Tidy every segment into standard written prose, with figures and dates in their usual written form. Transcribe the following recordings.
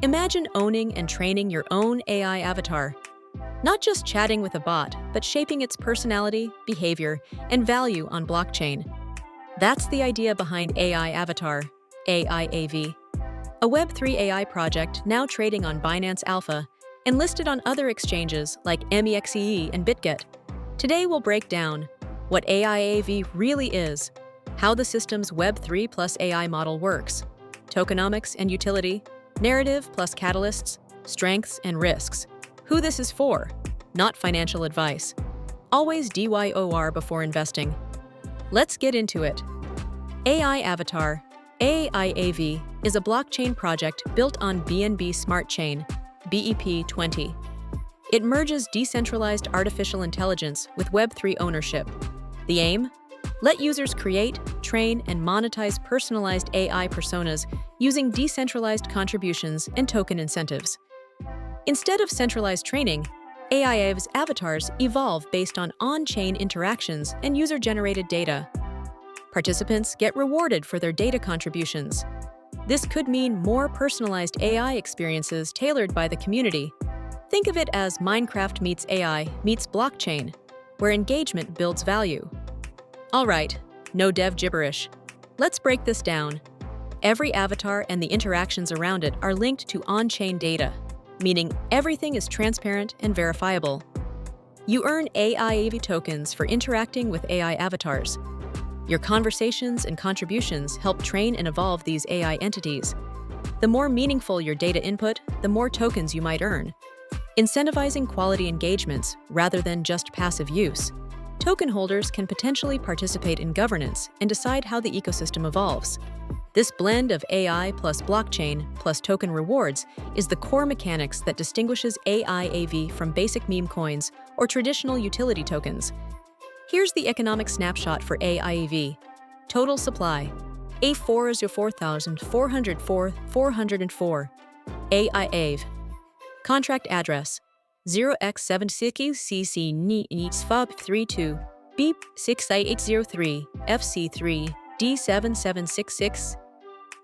Imagine owning and training your own AI avatar. Not just chatting with a bot, but shaping its personality, behavior, and value on blockchain. That's the idea behind AI Avatar, AIAV, a Web3 AI project now trading on Binance Alpha and listed on other exchanges like MEXC and Bitget. Today we'll break down what AIAV really is, how the system's Web3 plus AI model works, tokenomics and utility, narrative plus catalysts, strengths and risks, who this is for, not financial advice. Always DYOR before investing. Let's get into it. AI Avatar, AIAV, is a blockchain project built on BNB Smart Chain, BEP20. It merges decentralized artificial intelligence with Web3 ownership. The aim? Let users create, train, and monetize personalized AI personas using decentralized contributions and token incentives. Instead of centralized training, AIAV's avatars evolve based on on-chain interactions and user-generated data. Participants get rewarded for their data contributions. This could mean more personalized AI experiences tailored by the community. Think of it as Minecraft meets AI meets blockchain, where engagement builds value. All right, no dev gibberish. Let's break this down. Every avatar and the interactions around it are linked to on-chain data, meaning everything is transparent and verifiable. You earn AIAV tokens for interacting with AI avatars. Your conversations and contributions help train and evolve these AI entities. The more meaningful your data input, the more tokens you might earn. Incentivizing quality engagements rather than just passive use, token holders can potentially participate in governance and decide how the ecosystem evolves. This blend of AI plus blockchain plus token rewards is the core mechanics that distinguishes AIAV from basic meme coins or traditional utility tokens. Here's the economic snapshot for AIAV. Total supply: A404,404. AIAV. Contract address: 0x76cc NEETSFOB32 Beep 68803 FC3 D7766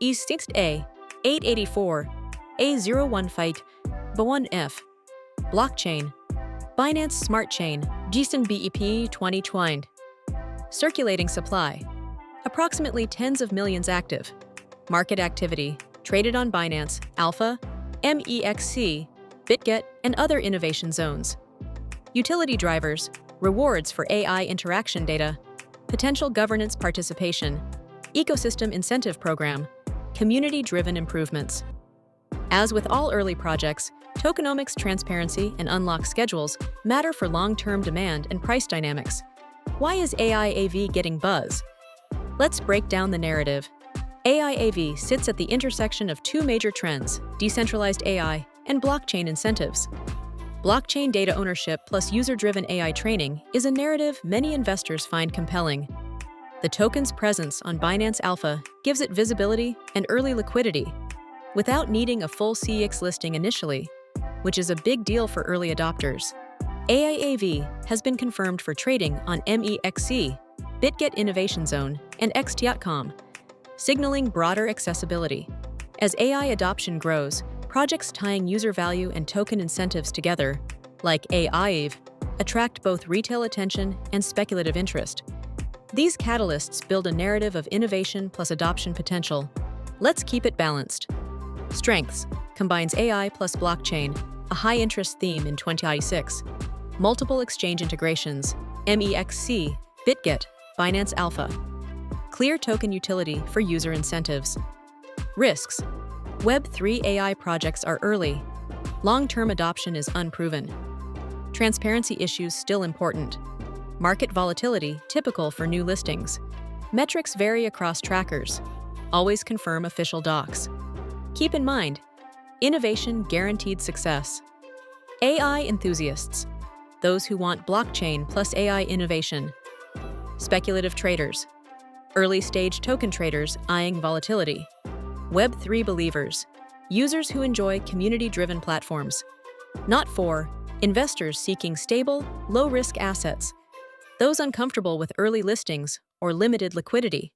E6A 884 A01 Fight B1F. Blockchain: Binance Smart Chain, JSON BEP 20 twined. Circulating supply: approximately tens of millions active. Market activity: traded on Binance, Alpha, MEXC, Bitget, and other innovation zones. Utility drivers: rewards for AI interaction data, potential governance participation, ecosystem incentive program, community-driven improvements. As with all early projects, tokenomics transparency and unlock schedules matter for long-term demand and price dynamics. Why is AIAV getting buzz? Let's break down the narrative. AIAV sits at the intersection of two major trends: decentralized AI and blockchain incentives. Blockchain data ownership plus user-driven AI training is a narrative many investors find compelling. The token's presence on Binance Alpha gives it visibility and early liquidity, without needing a full CEX listing initially, which is a big deal for early adopters. AIAV has been confirmed for trading on MEXC, Bitget Innovation Zone, and XT.com, signaling broader accessibility. As AI adoption grows, projects tying user value and token incentives together, like AIAV, attract both retail attention and speculative interest. These catalysts build a narrative of innovation plus adoption potential. Let's keep it balanced. Strengths: combines AI plus blockchain, a high-interest theme in 2026. Multiple exchange integrations: MEXC, Bitget, Binance Alpha. Clear token utility for user incentives. Risks: Web3 AI projects are early. Long-term adoption is unproven. Transparency issues still important. Market volatility typical for new listings. Metrics vary across trackers. Always confirm official docs. Keep in mind, innovation guaranteed success. AI enthusiasts: those who want blockchain plus AI innovation. Speculative traders: early-stage token traders eyeing volatility. Web3 believers: users who enjoy community-driven platforms. Not for investors seeking stable, low-risk assets. Those uncomfortable with early listings or limited liquidity.